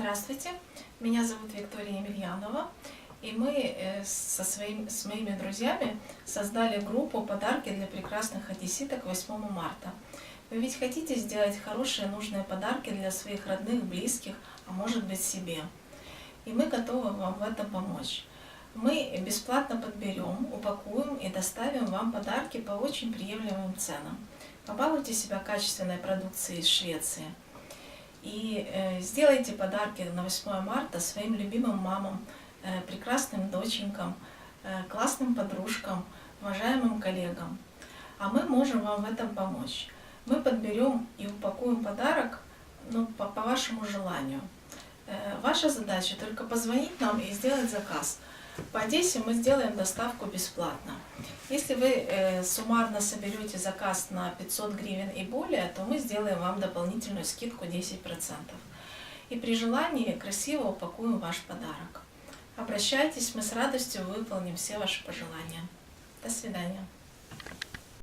Здравствуйте, меня зовут Виктория Емельянова, и мы с моими друзьями создали группу «Подарки для прекрасных одесситок» 8 марта. Вы ведь хотите сделать хорошие, нужные подарки для своих родных, близких, а может быть себе. И мы готовы вам в этом помочь. Мы бесплатно подберем, упакуем и доставим вам подарки по очень приемлемым ценам. Побалуйте себя качественной продукцией из Швеции. И сделайте подарки на 8 марта своим любимым мамам, прекрасным доченькам, классным подружкам, уважаемым коллегам. А мы можем вам в этом помочь. Мы подберем и упакуем подарок по вашему желанию. Ваша задача только позвонить нам и сделать заказ. По Одессе мы сделаем доставку бесплатно. Если вы суммарно соберете заказ на 500 гривен и более, то мы сделаем вам дополнительную скидку 10%. И при желании красиво упакуем ваш подарок. Обращайтесь, мы с радостью выполним все ваши пожелания. До свидания.